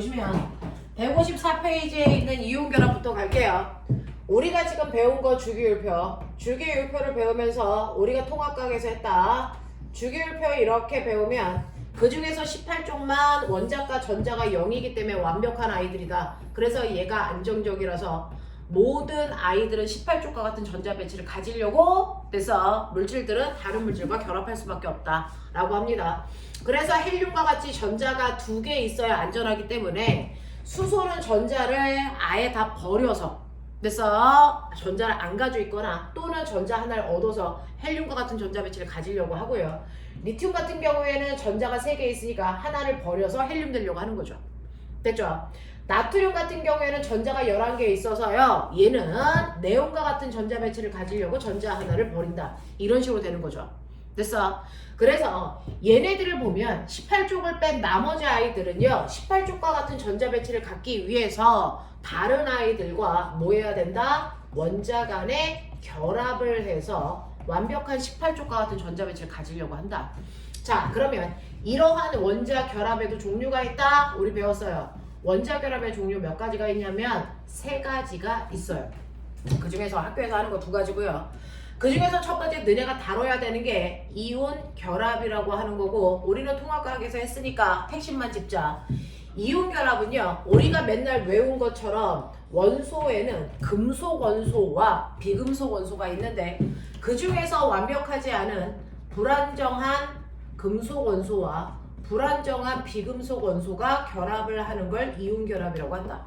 보시면 154페이지에 있는 이온결합부터 갈게요. 우리가 지금 배운 거 주기율표. 주기율표를 배우면서 우리가 통합각에서 했다. 주기율표 이렇게 배우면 그 중에서 18쪽만 원자과 전자가 0이기 때문에 완벽한 아이들이다. 그래서 얘가 안정적이라서 모든 아이들은 18쪽과 같은 전자 배치를 가지려고 그래서 물질들은 다른 물질과 결합할 수밖에 없다 라고 합니다. 그래서 헬륨과 같이 전자가 2개 있어야 안전하기 때문에 수소는 전자를 아예 다 버려서 그래서 전자를 안 가지고 있거나 또는 전자 하나를 얻어서 헬륨과 같은 전자 배치를 가지려고 하고요. 리튬 같은 경우에는 전자가 3개 있으니까 하나를 버려서 헬륨 되려고 하는 거죠. 됐죠? 나트륨 같은 경우에는 전자가 11개 있어서요. 얘는 네온과 같은 전자 배치를 가지려고 전자 하나를 버린다. 이런 식으로 되는 거죠. 됐어? 그래서 얘네들을 보면 18쪽을 뺀 나머지 아이들은요. 18쪽과 같은 전자 배치를 갖기 위해서 다른 아이들과 뭐 해야 된다? 원자 간에 결합을 해서 완벽한 18쪽과 같은 전자 배치를 가지려고 한다. 자, 그러면 이러한 원자 결합에도 종류가 있다? 우리 배웠어요. 원자 결합의 종류 몇 가지가 있냐면 3가지가 있어요. 그 중에서 학교에서 하는 거 2가지고요. 그 중에서 첫 번째 너네가 다뤄야 되는 게 이온 결합이라고 하는 거고 우리는 통합과학에서 했으니까 핵심만 짚자. 이온 결합은요. 우리가 맨날 외운 것처럼 원소에는 금속 원소와 비금속 원소가 있는데 그 중에서 완벽하지 않은 불안정한 금속 원소와 불안정한 비금속 원소가 결합을 하는 걸 이온 결합이라고 한다.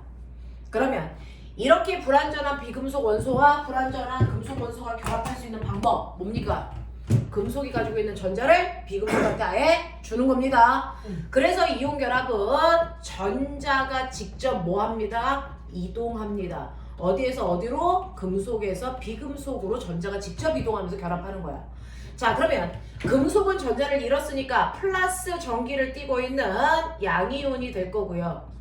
그러면 이렇게 불안전한 비금속 원소와 불안전한 금속 원소가 결합할 수 있는 방법 뭡니까? 금속이 가지고 있는 전자를 비금속한테 아예 주는 겁니다. 그래서 이온 결합은 전자가 직접 뭐 합니다? 이동합니다. 어디에서 어디로? 금속에서 비금속으로 전자가 직접 이동하면서 결합하는 거야. 자, 그러면 금속은 전자를 잃었으니까 플러스 전기를 띠고 있는 양이온이 될 거고요.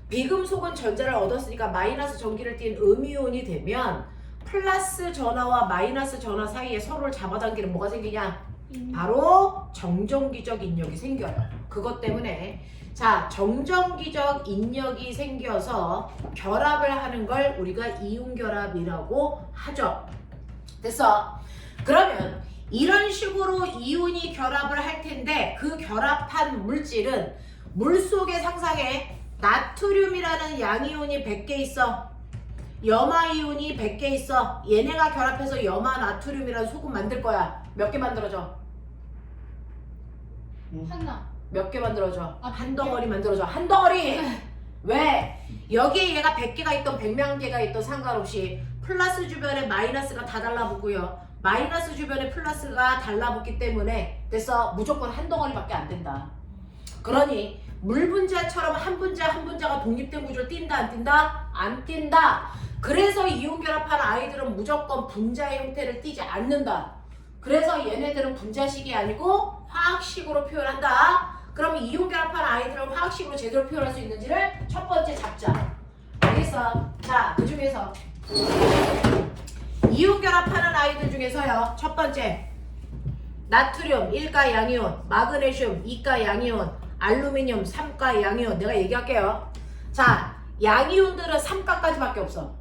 비금속은 전자를 얻었으니까 마이너스 전기를 띈 음이온이 되면 플러스 전하와 마이너스 전하 사이에 서로를 잡아당기는 뭐가 생기냐? 바로 정전기적 인력이 생겨요. 그것 때문에 자, 정전기적 인력이 생겨서 결합을 하는 걸 우리가 이온결합이라고 하죠. 됐어? 그러면 이런 식으로 이온이 결합을 할 텐데 그 결합한 물질은 물속에 상상해 나트륨이라는 양이온이 100개 있어. 염화이온이 100개 있어. 얘네가 결합해서 염화 나트륨이라는 소금 만들 거야. 몇 개 만들어줘? 하나. 몇 개 만들어줘? 아, 한 덩어리 만들어줘. 한 덩어리! 왜? 여기에 얘가 100개가 있던 100만 개가 있던 상관없이 플러스 주변에 마이너스가 다 달라붙고요. 마이너스 주변에 플러스가 달라붙기 때문에 그래서 무조건 한 덩어리밖에 안 된다. 그러니 물 분자처럼 한 분자 한 분자가 독립된 구조를 띈다 안 띈다? 안 띈다. 그래서 이온 결합한 아이들은 무조건 분자의 형태를 띠지 않는다. 그래서 얘네들은 분자식이 아니고 화학식으로 표현한다. 그럼 이온 결합한 아이들은 화학식으로 제대로 표현할 수 있는지를 첫 번째 잡자. 알겠어? 자, 그 중에서 이온 결합하는 아이들 중에서요. 첫 번째 나트륨 1가 양이온, 마그네슘 2가 양이온, 알루미늄 3가 양이온. 내가 얘기할게요. 자, 양이온들은 3가까지밖에 없어.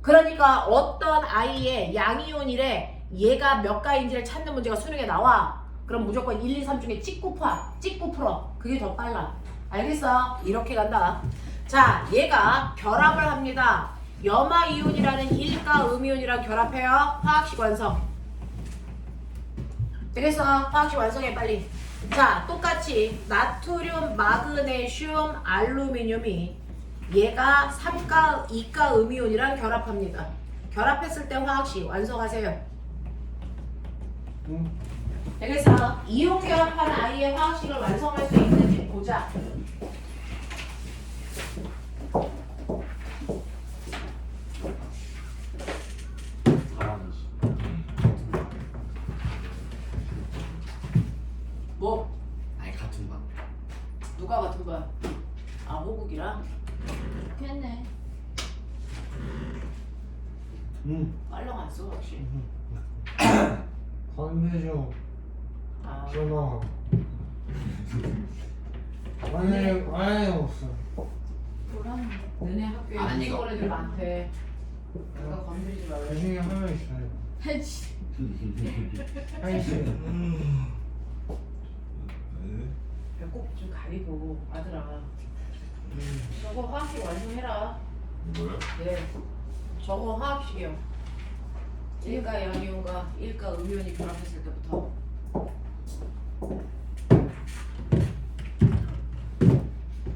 그러니까 어떤 아이의 양이온이래 얘가 몇 가인지를 찾는 문제가 수능에 나와. 그럼 무조건 1, 2, 3 중에 찍고 풀어. 그게 더 빨라. 알겠어? 이렇게 간다. 자, 얘가 결합을 합니다. 염화이온이라는 1가 음이온이랑 결합해요. 화학식 완성. 되겠어? 화학식 완성해 빨리. 자, 똑같이 나트륨, 마그네슘, 알루미늄이 얘가 3가, 2가 음이온이랑 결합합니다. 결합했을 때 화학식 완성하세요. 되겠어? 이온 결합한 아이의 화학식을 완성할 수 있는지 보자. 뭐? 아니 같은 방. 누가 같은 거야? 아, 호국이랑? 됐네. 빨랑 안 써, 혹시? 건배죠. 아, 전화. 만약에 없어. 하는데. 너네 학교에 아니가 무서운 애들 많대. 내가 건드리지 말래. 나중에 하나 있어요. 해치. 하이씨. 배꼽 좀 가리고 아들아. 저거 화학식 완성해라. 뭐야? 네. 저거 화학식이요. 일가 양이온과 일가 음이온이 결합했을 때부터.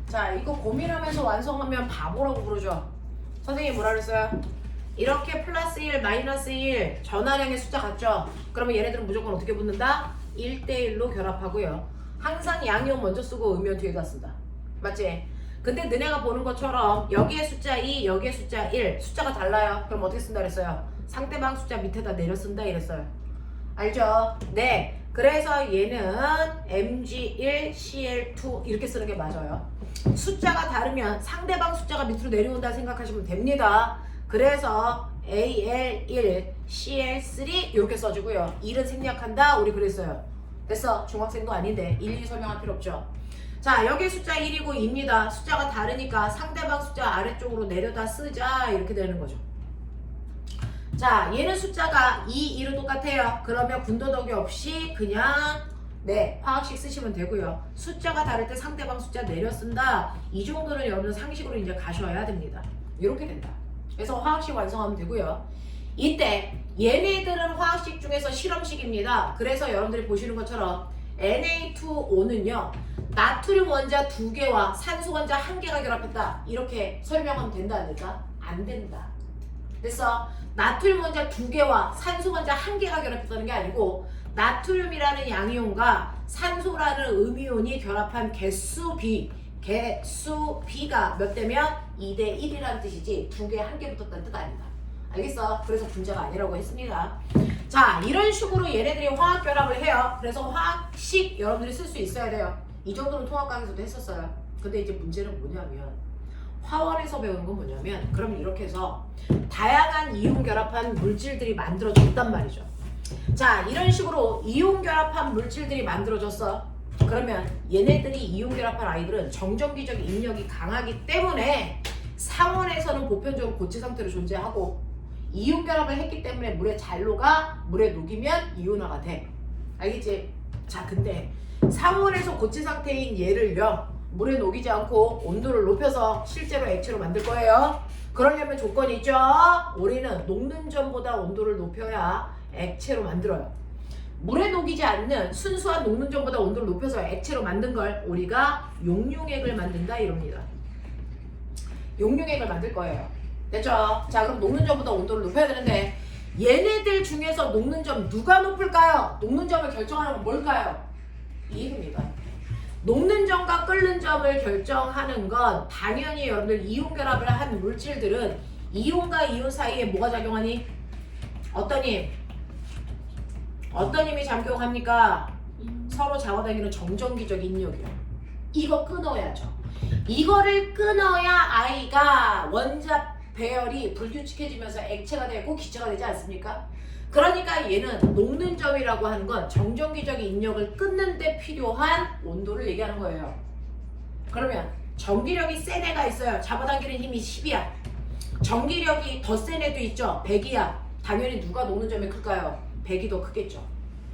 자, 이거 고민하면서 완성하면 바보라고 부르죠. 선생님이 뭐라 그랬어요? 이렇게 플러스 1, 마이너스 1 전화량의 숫자 같죠? 그러면 얘네들은 무조건 어떻게 붙는다? 1대1로 결합하고요. 항상 양이온 먼저 쓰고 음이온 뒤에다 쓴다. 맞지? 근데 너네가 보는 것처럼 여기에 숫자 2, 여기에 숫자 1 숫자가 달라요. 그럼 어떻게 쓴다 그랬어요? 상대방 숫자 밑에다 내려 쓴다 이랬어요. 알죠? 네. 그래서 얘는 Mg1, Cl2 이렇게 쓰는 게 맞아요. 숫자가 다르면 상대방 숫자가 밑으로 내려온다 생각하시면 됩니다. 그래서 Al1, Cl3 이렇게 써주고요. 1은 생략한다 우리 그랬어요. 됐어. 중학생도 아닌데 일일이 설명할 필요 없죠. 자, 여기 숫자 1이고 2입니다. 숫자가 다르니까 상대방 숫자 아래쪽으로 내려다 쓰자 이렇게 되는 거죠. 자, 얘는 숫자가 2, 1은 똑같아요. 그러면 군더더기 없이 그냥 네, 화학식 쓰시면 되고요. 숫자가 다를 때 상대방 숫자 내려 쓴다. 이 정도는 여러분 상식으로 이제 가셔야 됩니다. 이렇게 된다. 그래서 화학식 완성하면 되고요. 이때 얘네들은 화학식 중에서 실험식입니다. 그래서 여러분들이 보시는 것처럼 Na2O는요. 나트륨 원자 2개와 산소 원자 1개가 결합했다. 이렇게 설명하면 된다 안 될까? 안 된다. 됐어? 나트륨 원자 2개와 산소 원자 1개가 결합했다는 게 아니고 나트륨이라는 양이온과 산소라는 음이온이 결합한 개수 B가 몇 대면 2대 1이라는 뜻이지 2개 1개 붙었다는 뜻 아니다. 알겠어? 그래서 분자가 아니라고 했습니다. 자, 이런 식으로 얘네들이 화학 결합을 해요. 그래서 화학식 여러분들이 쓸 수 있어야 돼요. 이 정도는 통합강에서도 했었어요. 근데 이제 문제는 뭐냐면 화원에서 배우는 건 뭐냐면 그럼 이렇게 해서 다양한 이온 결합한 물질들이 만들어졌단 말이죠. 자, 이런 식으로 이온 결합한 물질들이 만들어졌어. 그러면 얘네들이 이온 결합한 아이들은 정전기적 인력이 강하기 때문에 상온에서는 보편적으로 고체 상태로 존재하고 이온 결합을 했기 때문에 물에 잘 녹아 물에 녹이면 이온화가 돼. 알겠지? 자, 근데 상온에서 고체 상태인 얘를요 물에 녹이지 않고 온도를 높여서 실제로 액체로 만들 거예요. 그러려면 조건이 있죠. 우리는 녹는 점보다 온도를 높여야 액체로 만들어요. 물에 녹이지 않는 순수한 녹는 점보다 온도를 높여서 액체로 만든 걸 우리가 용융액을 만든다 이럽니다. 용융액을 만들 거예요. 됐죠? 자, 그럼 녹는 점보다 온도를 높여야 되는데 얘네들 중에서 녹는 점 누가 높을까요? 녹는 점을 결정하는 건 뭘까요? 이익입니다. 녹는 점과 끓는 점을 결정하는 건 당연히 여러분들 이온 결합을 한 물질들은 이온과 이온 사이에 뭐가 작용하니? 어떤 힘? 어떤 힘이 작용합니까? 서로 잡아당기는 정전기적 인력이요. 이거 끊어야죠. 이거를 끊어야 아이가 원자 배열이 불규칙해지면서 액체가 되고 기체가 되지 않습니까? 그러니까 얘는 녹는 점이라고 하는 건 정전기적 인력을 끊는 데 필요한 온도를 얘기하는 거예요. 그러면 전기력이 센 애가 있어요. 잡아당기는 힘이 10이야. 전기력이 더 센 애도 있죠. 100이야. 당연히 누가 녹는 점이 클까요? 100이 더 크겠죠.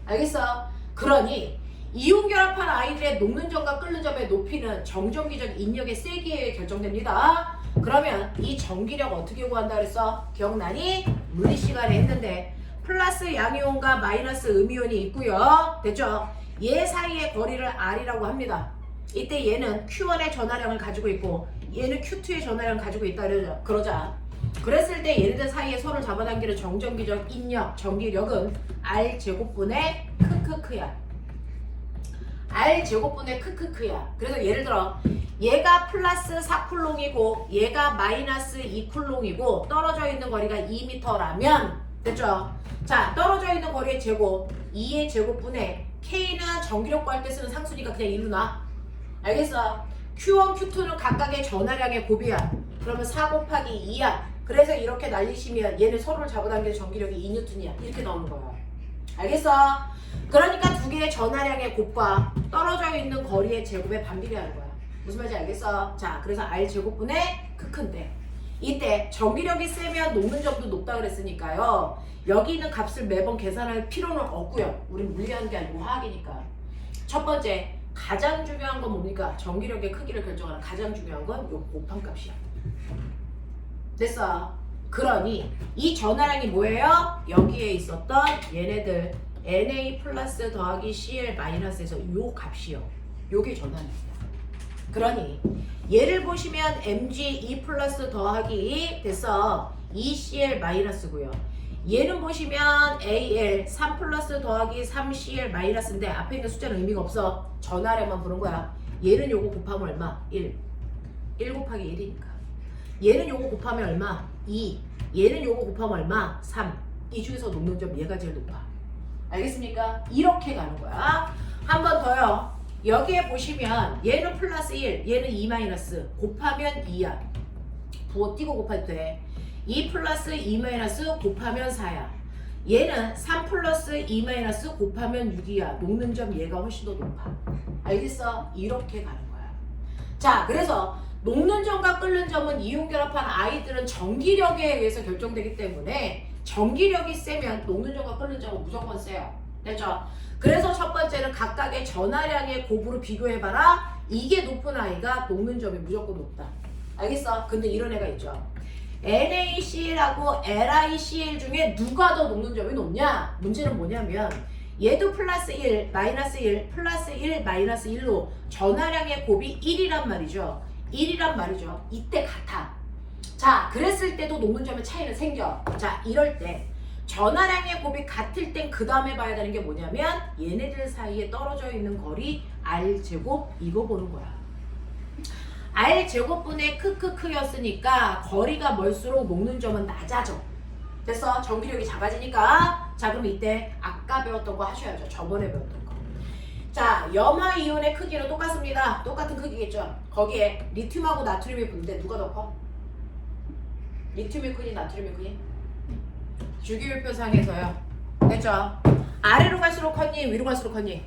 알겠어? 그러니 이온 결합한 아이들의 녹는 점과 끓는 점의 높이는 정전기적 인력의 세기에 결정됩니다. 그러면 이 전기력 어떻게 구한다 그랬어? 기억나니? 물리 시간에 했는데 플러스 양이온과 마이너스 음이온이 있고요. 됐죠? 얘 사이의 거리를 R이라고 합니다. 이때 얘는 Q1의 전하량을 가지고 있고 얘는 Q2의 전하량을 가지고 있다 그러자. 그랬을 때 얘네들 사이에 서로 잡아당기는 정전기적 인력, 전기력은 R제곱분의 크크크야. R제곱분의 크크크야. 그래서 예를 들어 얘가 플러스 4쿨롱이고 얘가 마이너스 2쿨롱이고 떨어져 있는 거리가 2m라면 됐죠? 자, 떨어져 있는 거리의 제곱 2의 제곱분의 K는 전기력 구할 때 쓰는 상수니까 그냥 1로 놔. 알겠어? Q1, Q2는 각각의 전하량의 곱이야. 그러면 4 곱하기 2야. 그래서 이렇게 날리시면 얘는 서로를 잡아당기는 전기력이 2N이야. 이렇게 나오는 거야. 알겠어? 그러니까 두 개의 전하량의 곱과 떨어져 있는 거리의 제곱의 반비례하는 거야. 무슨 말인지 알겠어? 자, 그래서 R제곱분의 크크인데 이때 전기력이 세면 녹는 점도 높다 그랬으니까요. 여기 있는 값을 매번 계산할 필요는 없고요. 우린 물리하는 게 아니고 화학이니까. 첫 번째, 가장 중요한 건 뭡니까? 전기력의 크기를 결정하는 가장 중요한 건 요 곱함값이야. 됐어? 그러니 이 전화량이 뭐예요? 여기에 있었던 얘네들 Na 플러스 더하기 Cl 마이너스에서 요 값이요. 요게 전화량이야. 그러니 얘를 보시면 Mg2 플러스 더하기 됐어 2Cl 마이너스고요. 얘는 보시면 AL 3 플러스 더하기 3Cl 마이너스인데 앞에 있는 숫자는 의미가 없어. 전화량만 보는 거야. 얘는 요거 곱하면 얼마? 1 곱하기 1이니까 얘는 요거 곱하면 얼마? 2 얘는 요거 곱하면 얼마? 3 이 중에서 녹는 점 얘가 제일 높아. 알겠습니까? 이렇게 가는 거야. 한 번 더요. 여기에 보시면 얘는 플러스 1 얘는 2 마이너스 곱하면 2야. 부호 띄고 곱해도 돼. 2 플러스 2 마이너스 곱하면 4야. 얘는 3 플러스 2 마이너스 곱하면 6이야. 녹는 점 얘가 훨씬 더 높아. 알겠어? 이렇게 가는 거야. 자, 그래서 녹는 점과 끓는 점은 이온결합한 아이들은 전기력에 의해서 결정되기 때문에 전기력이 세면 녹는 점과 끓는 점은 무조건 세요. 됐죠? 그래서 첫 번째는 각각의 전하량의 곱으로 비교해봐라. 이게 높은 아이가 녹는 점이 무조건 높다. 알겠어? 근데 이런 애가 있죠. NaCl하고 LiCl 중에 누가 더 녹는 점이 높냐? 문제는 뭐냐면 얘도 플러스 1, 마이너스 1, 플러스 1, 마이너스 1로 전하량의 곱이 1이란 말이죠. 1이란 말이죠. 이때 같아. 자, 그랬을 때도 녹는 점의 차이는 생겨. 자, 이럴 때 전하량의 곱이 같을 땐 그 다음에 봐야 되는 게 뭐냐면 얘네들 사이에 떨어져 있는 거리 R제곱 이거 보는 거야. R제곱분의 크크크였으니까 거리가 멀수록 녹는 점은 낮아져. 됐어? 전기력이 작아지니까. 자, 그럼 이때 아까 배웠던 거 하셔야죠. 저번에 배웠던 거. 자, 염화 이온의 크기는 똑같습니다. 똑같은 크기겠죠. 거기에 리튬하고 나트륨이 붙는데 누가 더 커? 리튬이 크니 나트륨이 크니? 주기율표상에서요. 됐죠? 아래로 갈수록 컸니? 위로 갈수록 컸니?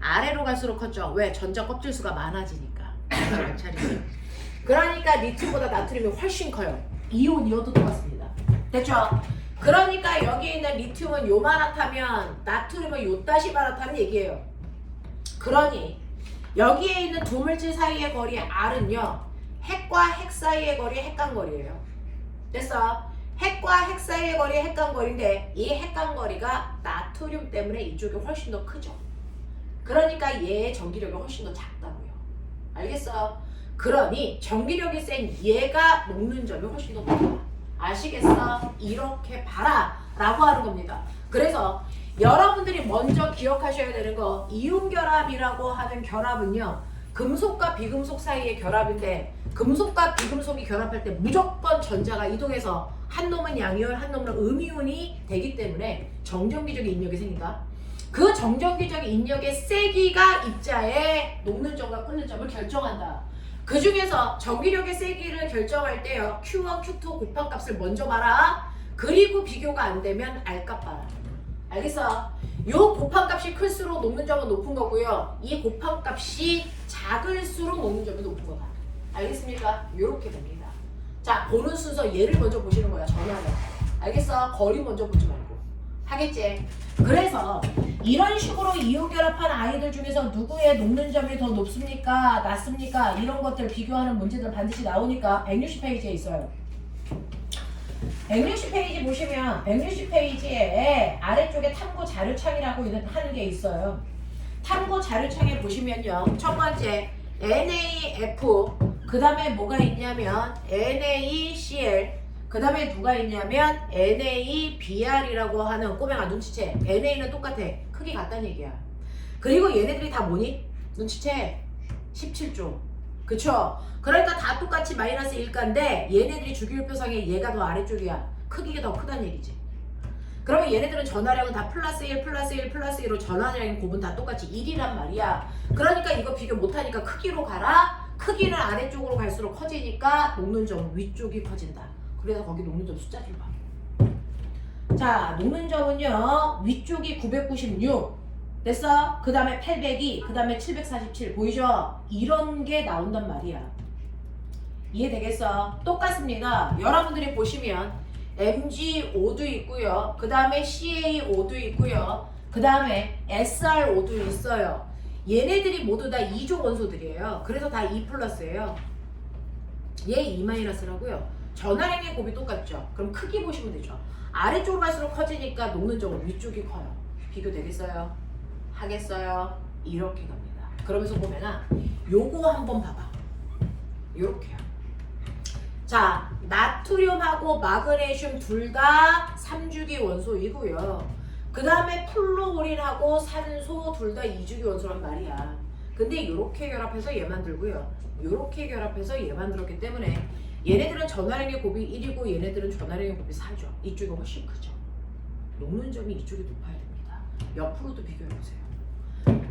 아래로 갈수록 컸죠. 왜? 전자 껍질 수가 많아지니까. 그러니까 리튬보다 나트륨이 훨씬 커요. 이온이어도 똑같습니다. 됐죠? 그러니까 여기 있는 리튬은 요만하다면 나트륨은 요따시만하다는 얘기예요. 그러니 여기에 있는 두 물질 사이의 거리 R은요. 핵과 핵 사이의 거리 핵간거리예요. 됐어? 핵과 핵 사이의 거리 핵간거리인데 이 핵간거리가 나트륨 때문에 이쪽이 훨씬 더 크죠. 그러니까 얘의 전기력이 훨씬 더 작다고요. 알겠어? 그러니 전기력이 센 얘가 녹는 점이 훨씬 더 높아. 아시겠어? 이렇게 봐라 라고 하는 겁니다. 그래서 여러분들이 먼저 기억하셔야 되는 거 이온결합이라고 하는 결합은요. 금속과 비금속 사이의 결합인데 금속과 비금속이 결합할 때 무조건 전자가 이동해서 한 놈은 양이온, 한 놈은 음이온이 되기 때문에 정전기적인 인력이 생긴다. 그 정전기적인 인력의 세기가 입자의 녹는 점과 끓는 점을 결정한다. 그 중에서 전기력의 세기를 결정할 때요. Q1, Q2 곱함값을 먼저 봐라. 그리고 비교가 안 되면 R값 봐라. 알겠어? 요 곱함값이 클수록 녹는 점은 높은 거고요. 이 곱함값이 작을수록 녹는 점이 높은 거다. 알겠습니까? 요렇게 됩니다. 자, 보는 순서 얘를 먼저 보시는 거야. 전화를. 알겠어? 거리 먼저 보지 말고. 하겠지? 그래서 이런 식으로 이온결합한 아이들 중에서 누구의 녹는 점이 더 높습니까? 낮습니까? 이런 것들 비교하는 문제들 반드시 나오니까 160페이지에 있어요. 160페이지 보시면 160페이지에 아래쪽에 탐구 자료창이라고 하는 게 있어요. 탐구 자료창에 보시면요. 첫 번째 NaF 그 다음에 뭐가 있냐면 NaCl 그 다음에 누가 있냐면 NaBr이라고 하는 꼬맹아 눈치채. NA는 똑같아. 크기 같다는 얘기야. 그리고 얘네들이 다 뭐니? 눈치채. 17조. 그쵸? 그러니까 다 똑같이 마이너스 1가인데 얘네들이 주기율표상에 얘가 더 아래쪽이야. 크기가 더 크다는 얘기지. 그러면 얘네들은 전하량은 다 플러스 1, 플러스 1, 플러스 1로 전하량의 곱은 다 똑같이 1이란 말이야. 그러니까 이거 비교 못하니까 크기로 가라. 크기는 아래쪽으로 갈수록 커지니까 녹는 점 위쪽이 커진다. 그래서 거기 녹는 점 숫자를 봐. 자, 녹는 점은요. 위쪽이 996, 됐어? 그 다음에 802, 그 다음에 747 보이죠? 이런 게 나온단 말이야. 이해되겠어? 똑같습니다. 여러분들이 보시면 MG5도 있고요. 그 다음에 CA5도 있고요. 그 다음에 SR5도 있어요. 얘네들이 모두 다 2조 원소들이에요. 그래서 다 2+예요. 얘 2-라고요. 전화량의 곱이 똑같죠. 그럼 크기 보시면 되죠. 아래쪽으로 갈수록 커지니까 녹는 점은 위쪽이 커요. 비교되겠어요? 하겠어요? 이렇게 갑니다. 그러면서 보면은 요거 한번 봐봐. 요렇게요. 자, 나트륨하고 마그네슘 둘 다 3주기 원소이고요. 그 다음에 플로우린하고 산소 둘 다 2주기 원소란 말이야. 근데 요렇게 결합해서 얘 만들고요. 요렇게 결합해서 얘 만들었기 때문에 얘네들은 전화량의 곱이 1이고 얘네들은 전화량의 곱이 4죠. 이쪽이 훨씬 크죠. 녹는 점이 이쪽이 높아야 됩니다. 옆으로도 비교해보세요.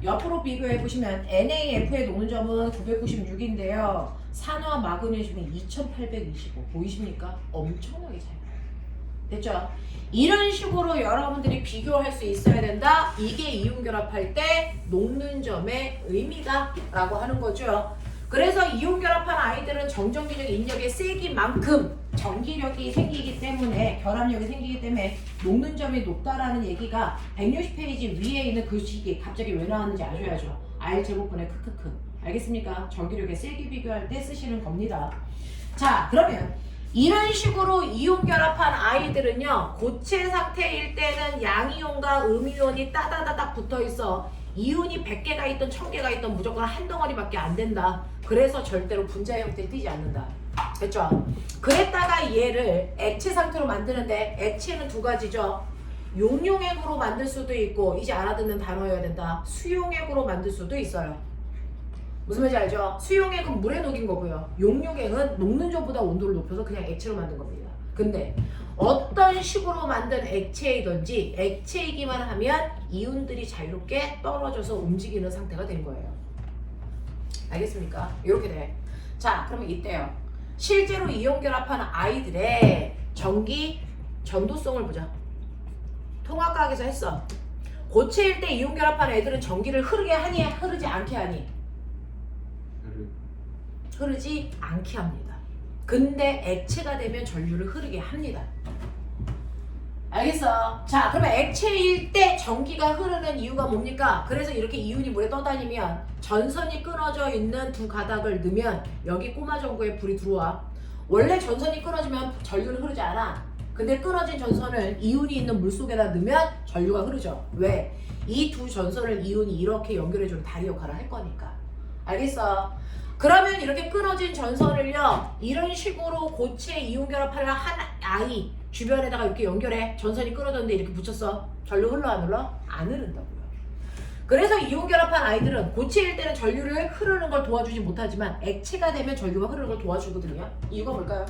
옆으로 비교해보시면 NaF의 녹는 점은 996인데요. 산화 마그네슘이 2825 보이십니까? 엄청나게 차이나요. 됐죠? 이런 식으로 여러분들이 비교할 수 있어야 된다. 이게 이온결합할 때 녹는 점의 의미다 라고 하는 거죠. 그래서 이온결합한 아이들은 정전기적 인력의 세기만큼 전기력이 생기기 때문에 결합력이 생기기 때문에 녹는 점이 높다라는 얘기가 160페이지 위에 있는 글씨기 갑자기 왜 나왔는지 아셔야죠. R 제곱분의 크크크. 알겠습니까? 전기력의 세기 비교할 때 쓰시는 겁니다. 자, 그러면 이런 식으로 이온 결합한 아이들은요, 고체 상태일 때는 양이온과 음이온이 따다다닥 붙어 있어. 이온이 100개가 있던 1000개가 있던 무조건 한 덩어리밖에 안 된다. 그래서 절대로 분자 형태에 띄지 않는다. 됐죠? 그랬다가 얘를 액체 상태로 만드는데 액체는 두 가지죠. 용융액으로 만들 수도 있고, 이제 알아듣는 단어여야 된다. 수용액으로 만들 수도 있어요. 무슨 말인지 알죠? 수용액은 물에 녹인 거고요. 용융액은 녹는 점보다 온도를 높여서 그냥 액체로 만든 겁니다. 근데 어떤 식으로 만든 액체이든지 액체이기만 하면 이온들이 자유롭게 떨어져서 움직이는 상태가 된 거예요. 알겠습니까? 이렇게 돼. 자, 그러면 이때요. 실제로 이온 결합하는 아이들의 전기 전도성을 보자. 통합과학에서 했어. 고체일 때 이온 결합하는 애들은 전기를 흐르게 하니 흐르지 않게 하니? 흐르지 않게 합니다. 근데 액체가 되면 전류를 흐르게 합니다. 알겠어? 자, 그러면 액체일 때 전기가 흐르는 이유가 뭡니까? 그래서 이렇게 이온이 물에 떠다니면 전선이 끊어져 있는 두 가닥을 넣으면 여기 꼬마 전구에 불이 들어와. 원래 전선이 끊어지면 전류는 흐르지 않아. 근데 끊어진 전선을 이온이 있는 물 속에다 넣으면 전류가 흐르죠. 왜? 이 두 전선을 이온이 이렇게 연결해주는 다리 역할을 할 거니까. 알겠어? 그러면 이렇게 끊어진 전선을요, 이런 식으로 고체 이온 결합하는 한 아이 주변에다가 이렇게 연결해. 전선이 끊어졌는데 이렇게 붙였어. 전류 흘러 안 흘러? 안 흐른다고요. 그래서 이온 결합한 아이들은 고체일 때는 전류를 흐르는 걸 도와주지 못하지만 액체가 되면 전류가 흐르는 걸 도와주거든요. 이유가 뭘까요?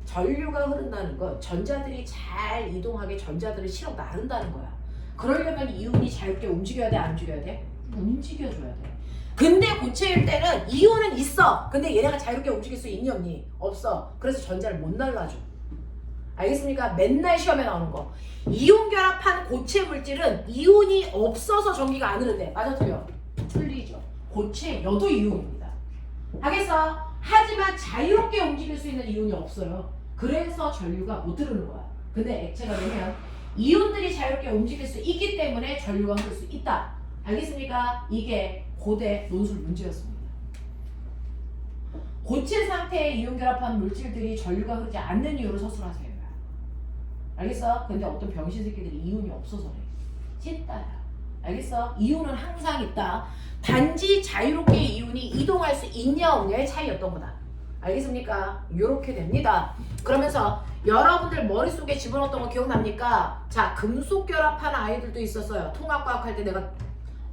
전류가 흐른다는 건 전자들이 잘 이동하게 전자들을 실어 나른다는 거야. 그러려면 이온이 자유롭게 움직여야 돼, 안 움직여야 돼? 움직여줘야 돼. 근데 고체일 때는 이온은 있어. 근데 얘네가 자유롭게 움직일 수 있니 없니? 없어. 그래서 전자를 못 날라줘. 알겠습니까? 맨날 시험에 나오는 거. 이온 결합한 고체 물질은 이온이 없어서 전기가 안 흐른대. 맞아 틀려? 틀리죠. 고체여도 이온입니다. 알겠어? 하지만 자유롭게 움직일 수 있는 이온이 없어요. 그래서 전류가 못 흐르는 거야. 근데 액체가 되면 이온들이 자유롭게 움직일 수 있기 때문에 전류가 흐를 수 있다. 알겠습니까? 이게 고대 논술 문제였습니다. 고체 상태의 이온 결합한 물질들이 전류가 흐르지 않는 이유를 서술하세요. 알겠어? 근데 어떤 병신 새끼들이 이온이 없어서 그래. 찐따야. 알겠어? 이온은 항상 있다. 단지 자유롭게 이온이 이동할 수 있냐 없냐의 차이였던 거다. 알겠습니까? 이렇게 됩니다. 그러면서 여러분들 머릿속에 집어넣었던 거 기억납니까? 자, 금속 결합한 아이들도 있었어요. 통합과학 할 때 내가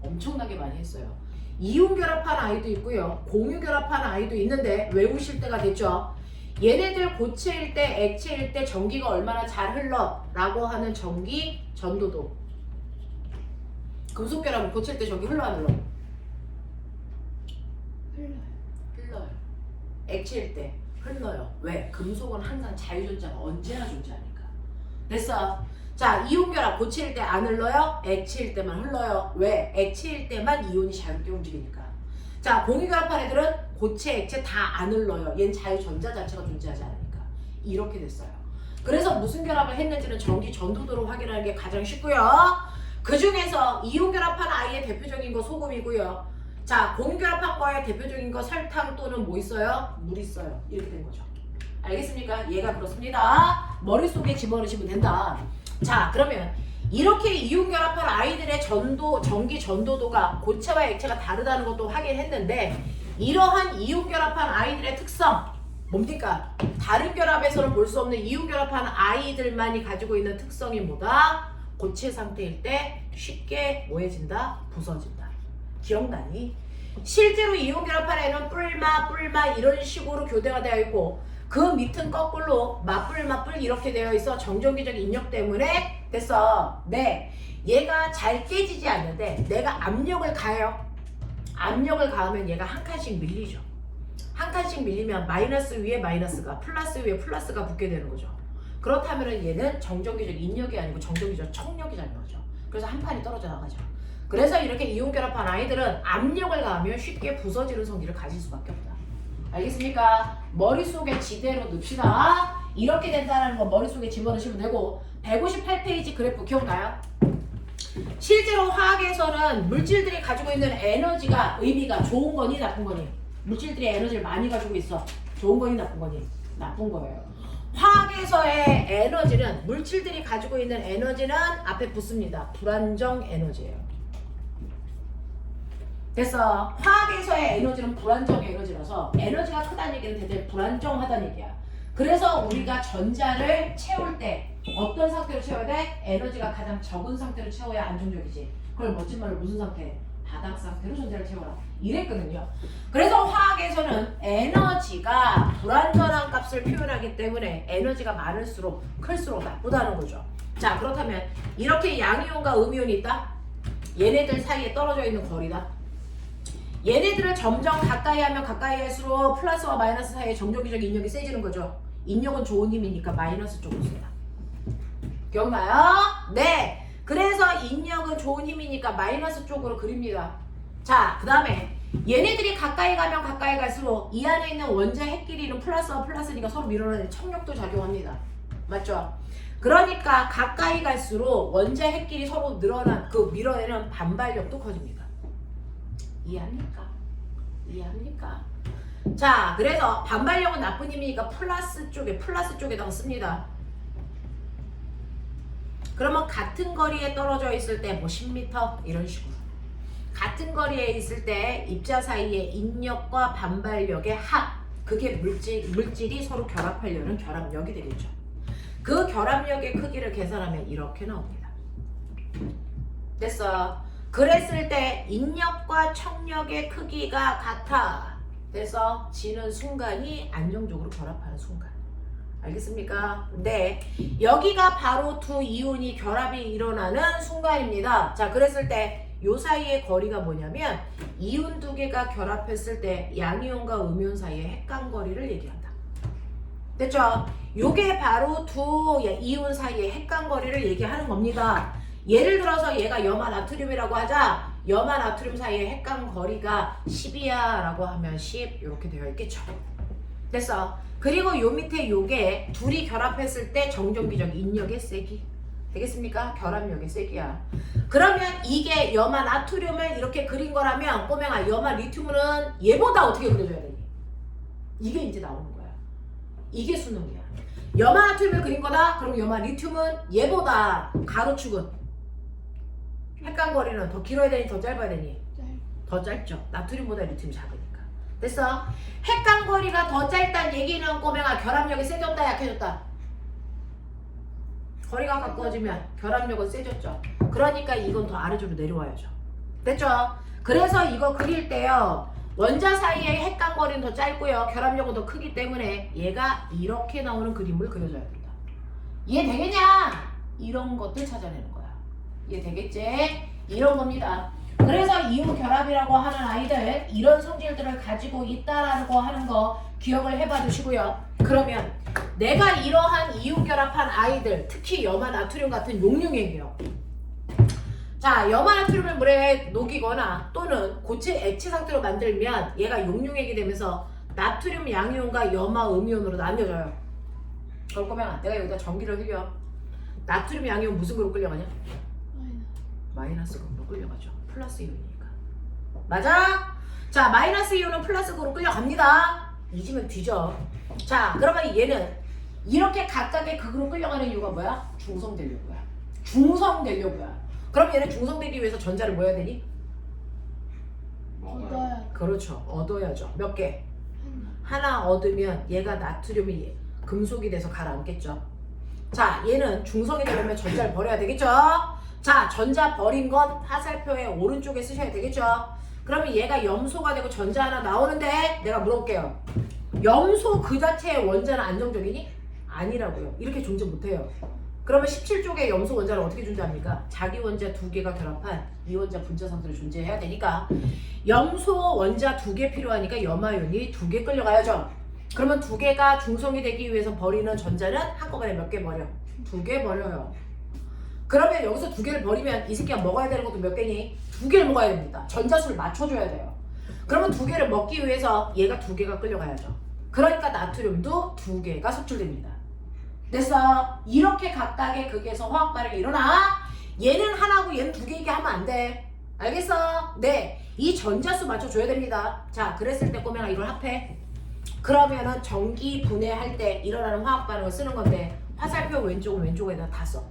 엄청나게 많이 했어요. 이온 결합한 아이도 있고요. 공유 결합한 아이도 있는데 외우실 때가 됐죠. 얘네들 고체일 때, 액체일 때 전기가 얼마나 잘 흘러 라고 하는 전기 전도도. 금속 결합은 고체일 때 전기 흘러 안 흘러? 흘러요. 액체일 때 흘러요. 왜? 금속은 항상 자유존재가 언제나 존재하니까. 됐어. 자, 이온결합 고체일 때 안 흘러요? 액체일 때만 흘러요. 왜? 액체일 때만 이온이 자유롭게 움직이니까. 자, 공유결합한 애들은 고체, 액체 다 안 흘러요. 얘는 자유전자 자체가 존재하지 않으니까. 이렇게 됐어요. 그래서 무슨 결합을 했는지는 전기 전도도로 확인하는 게 가장 쉽고요. 그 중에서 이온결합한 아이의 대표적인 거 소금이고요. 자, 공유결합한 거에 대표적인 거 설탕 또는 뭐 있어요? 물 있어요. 이렇게 된 거죠. 알겠습니까? 얘가 그렇습니다. 머릿속에 집어넣으시면 된다. 자, 그러면 이렇게 이온결합한 아이들의 전기 전도도가 고체와 액체가 다르다는 것도 확인했는데, 이러한 이온결합한 아이들의 특성 뭡니까? 다른 결합에서는 볼 수 없는 이온결합한 아이들만이 가지고 있는 특성이 뭐다? 고체 상태일 때 쉽게 뭐해진다? 부서진다. 기억나니? 실제로 이온결합한 애는 뿔마 이런 식으로 교대가 되어 있고, 그 밑은 거꾸로 맞불 이렇게 되어 있어. 정전기적 인력 때문에 됐어. 네, 얘가 잘 깨지지 않는데 내가 압력을 가해요. 압력을 가하면 얘가 한 칸씩 밀리죠. 한 칸씩 밀리면 마이너스 위에 마이너스가, 플러스 위에 플러스가 붙게 되는 거죠. 그렇다면 얘는 정전기적 인력이 아니고 정전기적 척력이 되는 거죠. 그래서 한 칸이 떨어져 나가죠. 그래서 이렇게 이온결합한 아이들은 압력을 가하면 쉽게 부서지는 성질을 가질 수밖에 없다. 알겠습니까? 머릿속에 지대로 넣읍시다. 이렇게 된다는 거 머릿속에 집어넣으시면 되고, 158페이지 그래프 기억나요? 실제로 화학에서는 물질들이 가지고 있는 에너지가 의미가 좋은 거니 나쁜 거니? 물질들이 에너지를 많이 가지고 있어. 좋은 거니 나쁜 거니? 나쁜 거예요. 화학에서의 에너지는, 물질들이 가지고 있는 에너지는 앞에 붙습니다. 불안정 에너지예요. 됐어. 화학에서의 에너지는 불안정 에너지라서 에너지가 크다는 얘기는 대체 불안정하다는 얘기야. 그래서 우리가 전자를 채울 때 어떤 상태로 채워야 돼? 에너지가 가장 적은 상태로 채워야 안정적이지. 그걸 멋진 말로 무슨 상태? 바닥 상태로 전자를 채워라. 이랬거든요. 그래서 화학에서는 에너지가 불완전한 값을 표현하기 때문에 에너지가 많을수록 클수록 나쁘다는 거죠. 자, 그렇다면 이렇게 양이온과 음이온이 있다? 얘네들 사이에 떨어져 있는 거리다. 얘네들을 점점 가까이 하면 가까이 할수록 플러스와 마이너스 사이에 정전기적 인력이 세지는 거죠. 인력은 좋은 힘이니까 마이너스 쪽으로 씁니다. 기억나요? 네. 그래서 인력은 좋은 힘이니까 마이너스 쪽으로 그립니다. 자, 그 다음에 얘네들이 가까이 가면 가까이 갈수록 이 안에 있는 원자 핵끼리는 플러스와 플러스니까 서로 밀어내는 척력도 작용합니다. 맞죠? 그러니까 가까이 갈수록 원자 핵끼리 서로 늘어난 그 밀어내는 반발력도 커집니다. 이해합니까? 이해합니까? 자, 그래서 반발력은 나쁜 힘이니까 플러스 쪽에다가 씁니다. 그러면 같은 거리에 떨어져 있을 때 뭐 10m 이런 식으로, 같은 거리에 있을 때 입자 사이의 인력과 반발력의 합, 그게 물질이 서로 결합하려는 결합력이 되겠죠. 그 결합력의 크기를 계산하면 이렇게 나옵니다. 됐어. 그랬을 때 인력과 척력의 크기가 같아. 그래서 지는 순간이 안정적으로 결합하는 순간. 알겠습니까? 네. 여기가 바로 두 이온이 결합이 일어나는 순간입니다. 자, 그랬을 때 요 사이의 거리가 뭐냐면 이온 두 개가 결합했을 때 양이온과 음이온 사이의 핵간 거리를 얘기한다. 됐죠? 요게 바로 두 이온 사이의 핵간 거리를 얘기하는 겁니다. 예를 들어서 얘가 염화 나트륨이라고 하자. 염화 나트륨 사이의 핵간 거리가 10이야 라고 하면 10 이렇게 되어 있겠죠. 됐어. 그리고 요 밑에 요게 둘이 결합했을 때 정전기적 인력의 세기. 되겠습니까? 결합력의 세기야. 그러면 이게 염화 나트륨을 이렇게 그린 거라면 꼬맹아, 염화 리튬은 얘보다 어떻게 그려줘야 되니? 이게 이제 나오는 거야. 이게 수능이야. 염화 나트륨을 그린 거다? 그럼 염화 리튬은 얘보다 가로축은 핵간 거리는 더 길어야 되니 더 짧아야 되니? 더 짧죠. 나트륨보다 리튬이 작으니까. 됐어? 핵간 거리가 더 짧다는 얘기는 꼬맹아, 결합력이 세졌다 약해졌다? 거리가 가까워지면 결합력은 세졌죠. 그러니까 이건 더 아래쪽으로 내려와야죠. 됐죠? 그래서 이거 그릴 때요, 원자 사이의 핵간 거리는 더 짧고요, 결합력은 더 크기 때문에 얘가 이렇게 나오는 그림을 그려줘야 된다. 이해되겠냐? 이런 것들 찾아내는 거야. 이해되겠지? 이런 겁니다. 그래서 이온 결합이라고 하는 아이들, 이런 성질들을 가지고 있다라고 하는 거 기억을 해봐 두시고요. 그러면 내가 이러한 이온결합한 아이들, 특히 염화 나트륨 같은 용융액이요. 자, 염화 나트륨을 물에 녹이거나 또는 고체 액체 상태로 만들면 얘가 용융액이 되면서 나트륨 양이온과 염화 음이온으로 나뉘어져요. 그럴 거면 내가 여기다 전기를 흘려. 나트륨 양이온 무슨 그룹 끌려가냐? 마이너스 그룹으로 끌려가죠. 플러스 이온이니까. 맞아? 자, 마이너스 이온은 플러스 그룹으로 끌려갑니다. 잊으면 뒤져. 자, 그러면 얘는 이렇게 각각의 극으로 끌려가는 이유가 뭐야? 중성되려고야. 중성되려고야. 그럼 얘는 중성되기 위해서 전자를 뭐 해야 되니? 얻어야 그렇죠. 얻어야죠. 몇 개? 하나 얻으면 얘가 나트륨이 금속이 돼서 가라앉겠죠. 자, 얘는 중성이 되려면 전자를 버려야 되겠죠. 자, 전자 버린 건 화살표의 오른쪽에 쓰셔야 되겠죠. 그러면 얘가 염소가 되고 전자 하나 나오는데 내가 물어볼게요. 염소 그 자체의 원자는 안정적이니? 아니라고요. 이렇게 존재 못해요. 그러면 17쪽의 염소 원자를 어떻게 존재합니까? 자기 원자 두 개가 결합한 이원자 분자 상태로 존재해야 되니까 염소 원자 두 개 필요하니까 염화이온이 두 개 끌려가야죠. 그러면 두 개가 중성이 되기 위해서 버리는 전자는 한꺼번에 몇 개 버려? 두 개 버려요. 그러면 여기서 두 개를 버리면 이 새끼가 먹어야 되는 것도 몇 개니? 두 개를 먹어야 됩니다. 전자수를 맞춰줘야 돼요. 그러면 두 개를 먹기 위해서 얘가 두 개가 끌려가야죠. 그러니까 나트륨도 두 개가 속출됩니다. 됐어? 이렇게 각각의 극에서 화학 반응이 일어나. 얘는 하나고 얘는 두 개이게 하면 안 돼. 알겠어? 네. 이 전자수 맞춰줘야 됩니다. 자, 그랬을 때 꼬맹아 이걸 합해. 그러면은 전기 분해할 때 일어나는 화학 반응을 쓰는 건데 화살표 왼쪽은 왼쪽에다 다 써.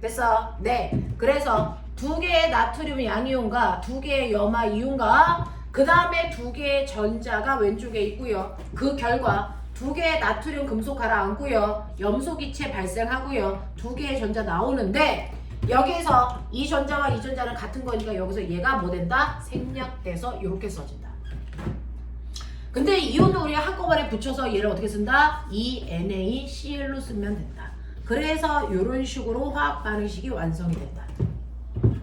됐어? 네. 그래서 두 개의 나트륨 양이온과 두 개의 염화 이온과 그 다음에 두 개의 전자가 왼쪽에 있고요. 그 결과 두 개의 나트륨 금속 가라앉고요. 염소 기체 발생하고요. 두 개의 전자 나오는데 여기에서 이 전자와 이 전자는 같은 거니까 여기서 얘가 뭐 된다? 생략돼서 이렇게 써진다. 근데 이온도 우리가 한꺼번에 붙여서 얘를 어떻게 쓴다? ENaCl로 쓰면 된다. 그래서 이런 식으로 화학 반응식이 완성이 된다.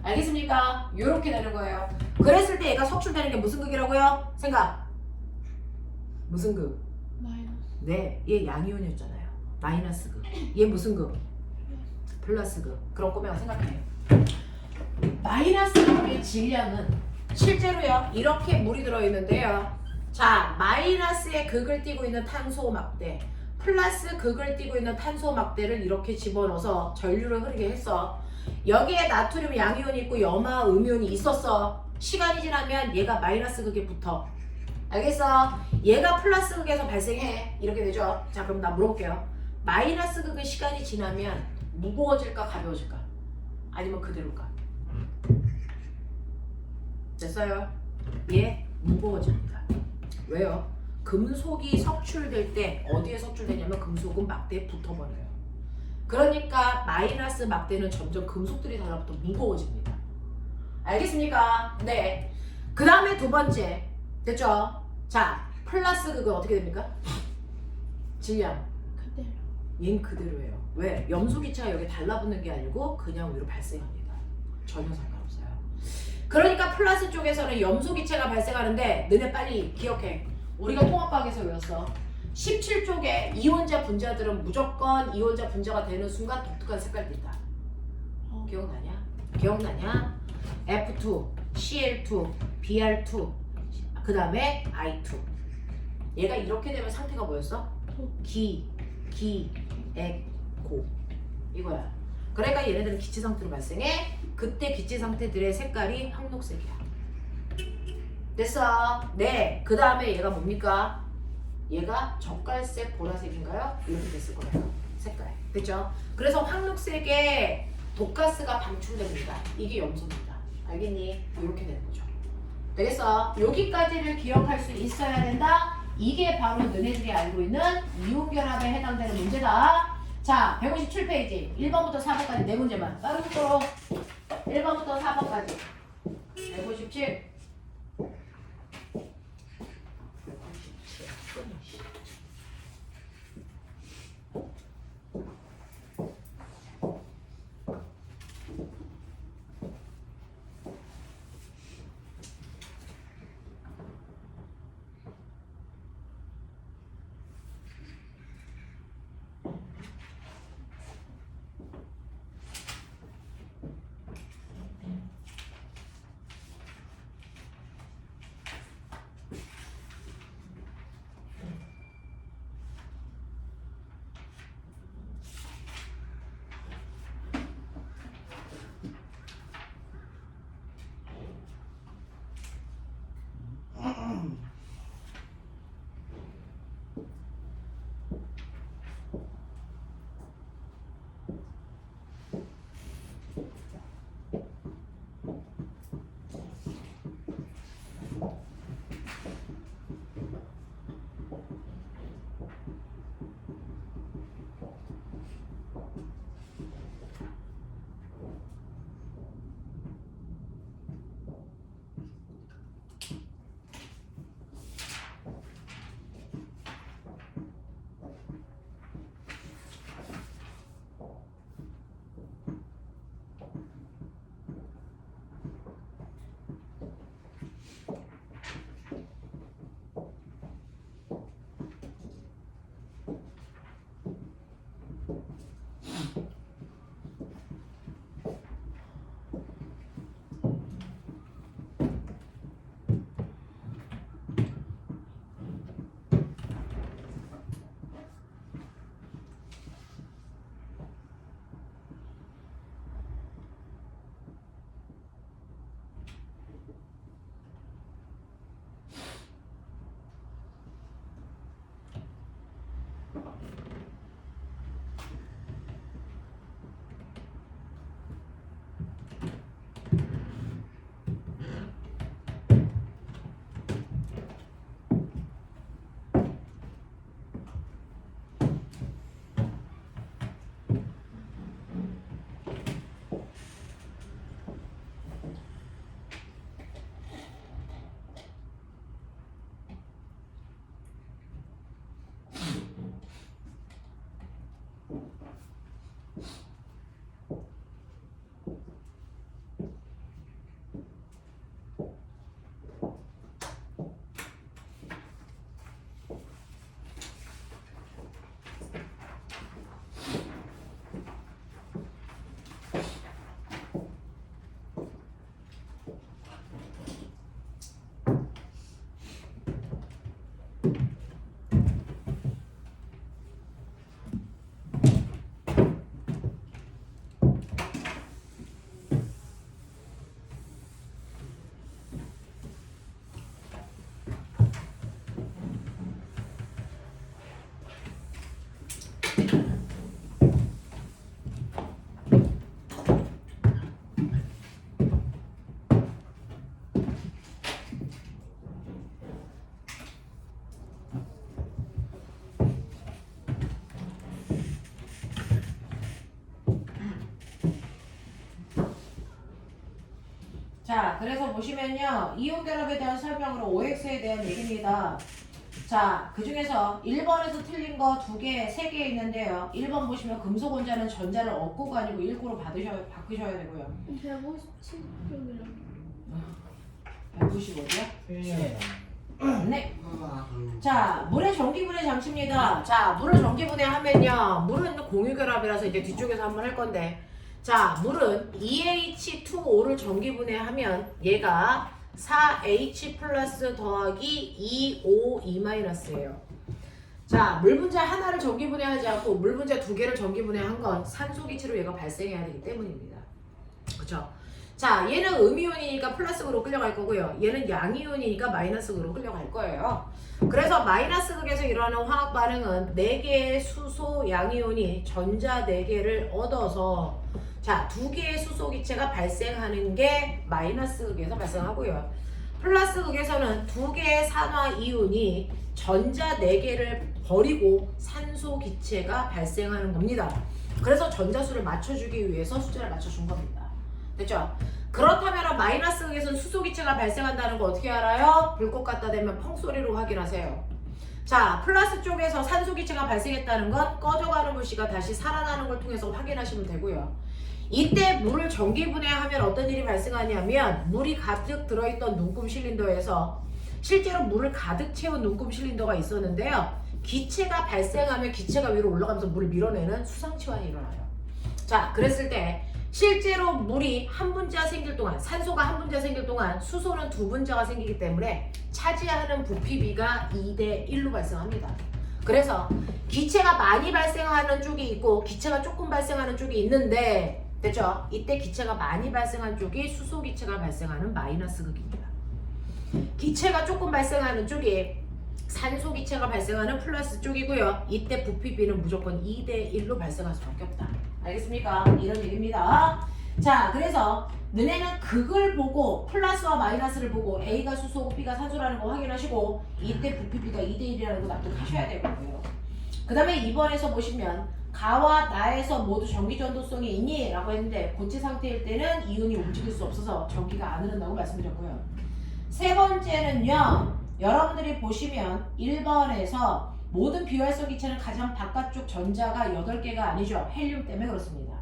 알겠습니까? 이렇게 되는 거예요. 그랬을 때 얘가 석출되는 게 무슨 극이라고요? 생각. 무슨 극? 마이너스 네, 얘 양이온이었잖아요. 마이너스 극. 얘 무슨 극? 플러스 극. 그럼 꼬매가 생각해요. 마이너스 극의 질량은 실제로요. 이렇게 물이 들어있는데요. 자, 마이너스의 극을 띠고 있는 탄소 막대, 플러스 극을 띠고 있는 탄소 막대를 이렇게 집어넣어서 전류를 흐르게 했어. 여기에 나트륨 양이온이 있고 염화 음이온이 있었어. 시간이 지나면 얘가 마이너스 극에 붙어. 알겠어? 얘가 플러스 극에서 발생해. 이렇게 되죠? 자, 그럼 나 물어볼게요. 마이너스 극의 시간이 지나면 무거워질까 가벼워질까? 아니면 그대로일까? 됐어요? 예, 무거워집니다. 왜요? 금속이 석출될 때 어디에 석출되냐면 금속은 막대에 붙어버려요. 그러니까 마이너스 막대는 점점 금속들이 달라붙어 무거워집니다. 알겠습니까? 네. 그 다음에 두 번째. 됐죠? 자, 플러스 극은 어떻게 됩니까? 질량. 그대로 얘는 그대로예요. 왜? 염소 기체가 여기 달라붙는 게 아니고 그냥 위로 발생합니다. 전혀 상관없어요. 그러니까 플러스 쪽에서는 염소 기체가 발생하는데 너네 빨리 기억해. 우리가 통합과학에서 외웠어. 17쪽에 이온자 분자들은 무조건 이온자 분자가 되는 순간 독특한 색깔이 있다. 기억나냐? 기억나냐? F2, Cl2, Br2, 그 다음에 I2. 얘가 이렇게 되면 상태가 뭐였어? 액, 고. 이거야. 그러니까 얘네들은 기체 상태로 발생해. 그때 기체 상태들의 색깔이 황록색이야. 됐어? 네. 그 다음에 얘가 뭡니까? 얘가 젓갈색, 보라색인가요? 이렇게 됐을 거예요. 색깔. 됐죠? 그래서 황록색에 독가스가 방출됩니다. 이게 염소입니다. 알겠니? 이렇게 되는 거죠. 되겠어? 여기까지를 기억할 수 있어야 된다. 이게 바로 너네들이 알고 있는 이온결합에 해당되는 문제다. 자, 157페이지 1번부터 4번까지 네 문제만 다른 속도로 1번부터 4번까지 157 157 자, 그래서 보시면요. 이온 결합에 대한 설명으로 OX에 대한 얘기입니다. 자, 그 중에서 1번에서 틀린 거 2개, 3개 있는데요. 1번 보시면 금속 원자는 전자를 얻고가 아니고 일구로 바꾸셔야 되고요. 157쪽이랑 195죠? 틀려요. 네. 자, 물의 전기분해 장치입니다. 자, 물을 전기분해하면요. 물은 공유결합이라서 이제 뒤쪽에서 한번 할 건데. 자, 물은 2H2O를 전기분해하면 얘가 4H 플러스 더하기 2O2-예요. 자, 물 분자 하나를 전기분해하지 않고 물 분자 2개를 전기분해한 건 산소기체로 얘가 발생해야 되기 때문입니다. 그렇죠? 자, 얘는 음이온이니까 플러스극으로 끌려갈 거고요. 얘는 양이온이니까 마이너스극으로 끌려갈 거예요. 그래서 마이너스극에서 일어나는 화학 반응은 4개의 수소 양이온이 전자 4개를 얻어서 자, 2개의 수소 기체가 발생하는 게 마이너스극에서 발생하고요. 플러스극에서는 2개의 산화 이온이 전자 4개를 버리고 산소 기체가 발생하는 겁니다. 그래서 전자수를 맞춰주기 위해서 숫자를 맞춰준 겁니다. 됐죠? 그렇다면 마이너스극에서는 수소 기체가 발생한다는 거 어떻게 알아요? 불꽃 갖다 대면 펑소리로 확인하세요. 자, 플러스 쪽에서 산소 기체가 발생했다는 건 꺼져가는 물씨가 다시 살아나는 걸 통해서 확인하시면 되고요. 이때 물을 전기분해하면 어떤 일이 발생하냐면 물이 가득 들어있던 눈금 실린더에서 실제로 물을 가득 채운 눈금 실린더가 있었는데요. 기체가 발생하면 기체가 위로 올라가면서 물을 밀어내는 수상치환이 일어나요. 자, 그랬을 때 실제로 물이 한 분자 생길 동안, 산소가 한 분자 생길 동안 수소는 2분자가 생기기 때문에 차지하는 부피비가 2대1로 발생합니다. 그래서 기체가 많이 발생하는 쪽이 있고 기체가 조금 발생하는 쪽이 있는데 됐죠? 이때 기체가 많이 발생한 쪽이 수소 기체가 발생하는 마이너스 극입니다. 기체가 조금 발생하는 쪽이 산소 기체가 발생하는 플러스 쪽이고요. 이때 부피비는 무조건 2대1로 발생할 수밖에 없다. 알겠습니까? 이런 얘기입니다. 자, 그래서 너네는 극을 보고 플러스와 마이너스를 보고 A가 수소고 B가 산소라는 거 확인하시고 이때 부피비가 2대1이라는 거 납득하셔야 되고요. 그 다음에 2번에서 보시면 가와 나에서 모두 전기 전도성이 있니? 라고 했는데 고체 상태일 때는 이온이 움직일 수 없어서 전기가 안 흐른다고 말씀드렸고요. 세 번째는요. 여러분들이 보시면 1번에서 모든 비활성 기체는 가장 바깥쪽 전자가 8개가 아니죠. 헬륨 때문에 그렇습니다.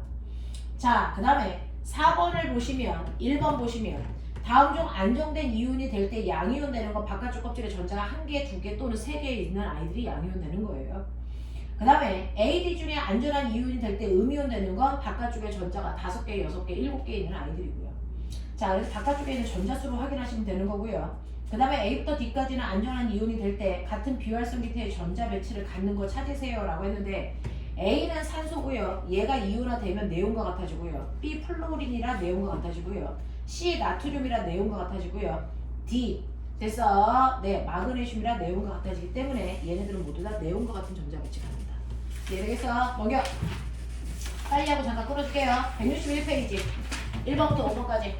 자, 그 다음에 4번을 보시면 1번 보시면 다음 중 안정된 이온이 될 때 양이온 되는 건 바깥쪽 껍질에 전자가 1개, 2개 또는 3개 있는 아이들이 양이온 되는 거예요. 그 다음에 AD 중에 안전한 이온이 될 때 음이온 되는 건 바깥쪽에 전자가 5개, 6개, 7개 있는 아이들이고요. 자, 그래서 바깥쪽에 있는 전자수를 확인하시면 되는 거고요. 그 다음에 A부터 D까지는 안전한 이온이 될 때 같은 비활성 기체의 전자 배치를 갖는 거 찾으세요 라고 했는데 A는 산소고요. 얘가 이온화되면 네온과 같아지고요. B 플로린이라 네온과 같아지고요. C 나트륨이라 네온과 같아지고요. D 됐어. 네, 마그네슘이라 네온과 같아지기 때문에 얘네들은 모두 다 네온과 같은 전자 배치가 합니다. 네, 되겠어. 먹여. 빨리 하고 잠깐 끊어줄게요. 161페이지 1번부터 5번까지.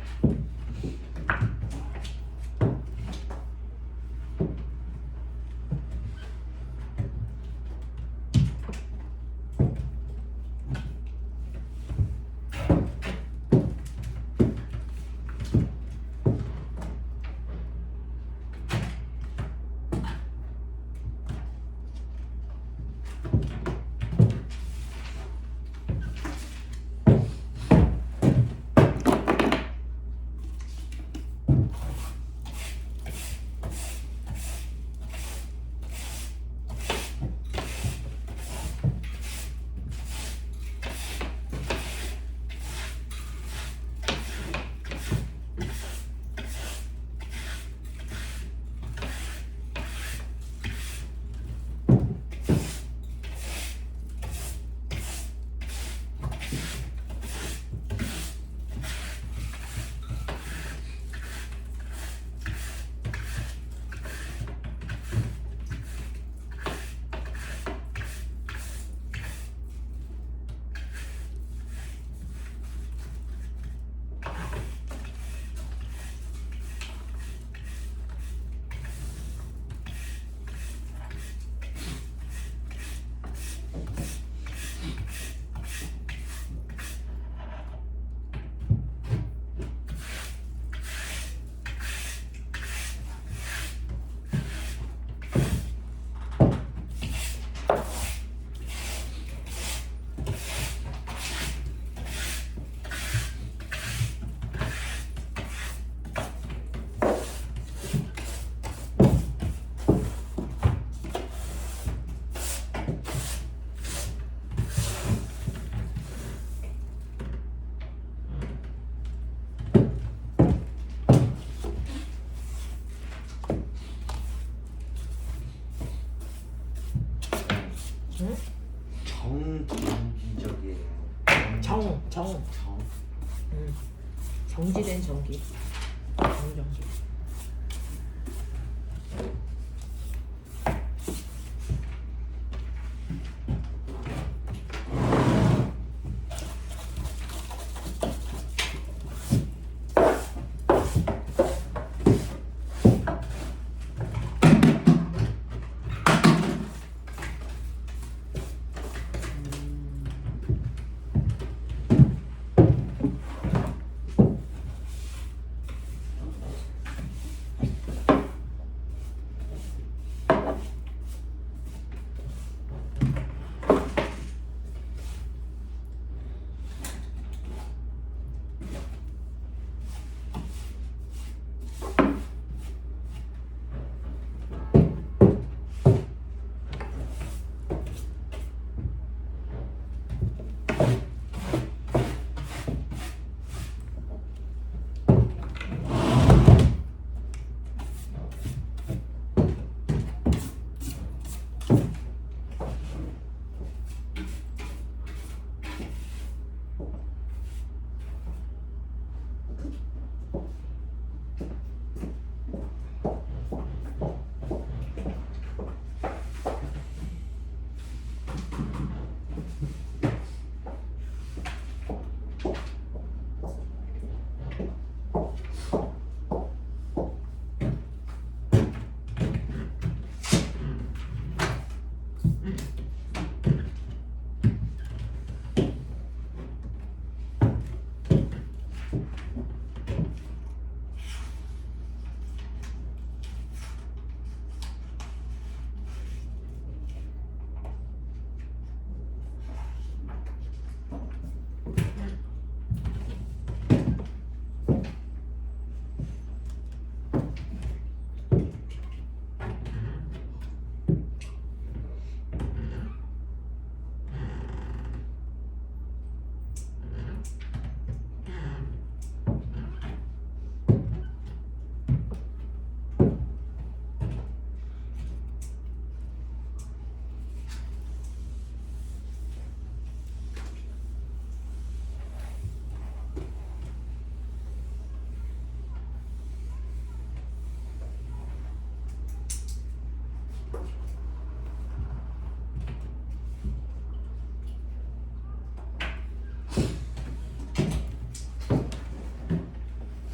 응? 정기적이에요. 정. 정. 정지된 전기. 정전기.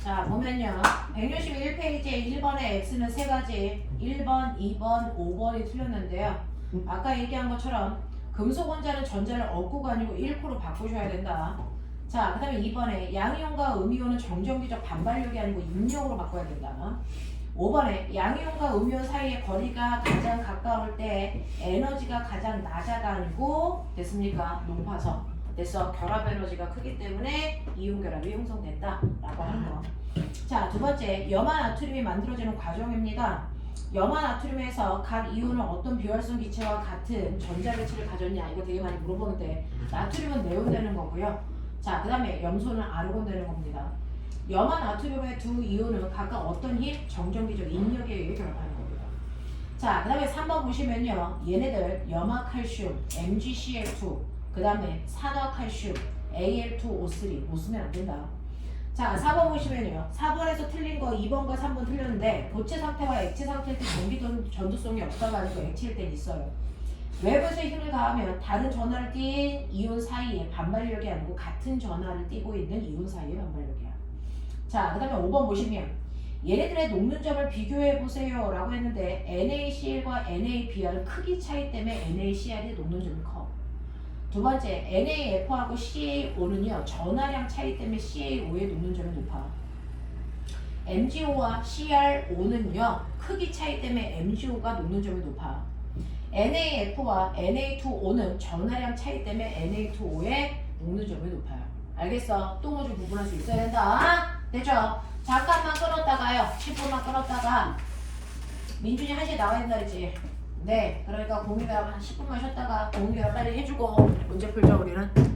자, 보면요. 161페이지에 1번에 X는 세 가지. 1번, 2번, 5번이 틀렸는데요. 아까 얘기한 것처럼 금속 원자는 전자를 얻고가 아니고 잃고로 바꾸셔야 된다. 자, 그 다음에 2번에 양이온과 음이온은 정전기적 반발력이 아니고 인력으로 바꿔야 된다. 5번에 양이온과 음이온 사이의 거리가 가장 가까울 때 에너지가 가장 낮아가 아니고 됐습니까? 높아서. 됐어. 결합 에너지가 크기 때문에 이온 결합이 형성된다 라고 하는 거. 자, 두 번째, 염화 나트륨이 만들어지는 과정입니다. 염화 나트륨에서 각 이온은 어떤 비활성 기체와 같은 전자배치를 가졌냐, 이거 되게 많이 물어보는데 나트륨은 네온 되는 거고요. 자, 그 다음에 염소는 아르곤 되는 겁니다. 염화 나트륨의 두 이온은 각각 어떤 힘? 정전기적 인력에 의해 결합하는 겁니다. 자, 그 다음에 3번 보시면요, 얘네들 염화 칼슘 MgCl2, 그 다음에 산화칼슘 Al2O3 못 쓰면 안 된다. 자, 4번 보시면요, 4번에서 틀린 거 2번과 3번 틀렸는데 고체 상태와 액체 상태일 때 전기 전도성이 없다가 아니고 액체일 때 있어요. 외부에서 힘을 가하면 다른 전하를 띈 이온 사이에 반발력이 아니고 같은 전하를 띠고 있는 이온 사이의 반발력이야. 자, 그 다음에 5번 보시면 얘네들의 녹는 점을 비교해 보세요 라고 했는데 NaCl과 NaBr은 크기 차이 때문에 NaCl이 녹는 점이 커. 두 번째, NaF하고 CaO는요, 전하량 차이 때문에 CaO의 녹는 점이 높아. MgO와 CrO는요, 크기 차이 때문에 MgO가 녹는 점이 높아. NaF와 Na2O는 전하량 차이 때문에 Na2O의 녹는 점이 높아요. 알겠어? 똥을 좀 구분할 수 있어야 된다. 됐죠? 잠깐만 끊었다가요. 10분만 끊었다가 민준이 1시에 나와야 된다 그랬지? 네, 그러니까 공유결합 한 10분만 쉬었다가 공유결합 빨리 해주고 문제 풀죠 우리는.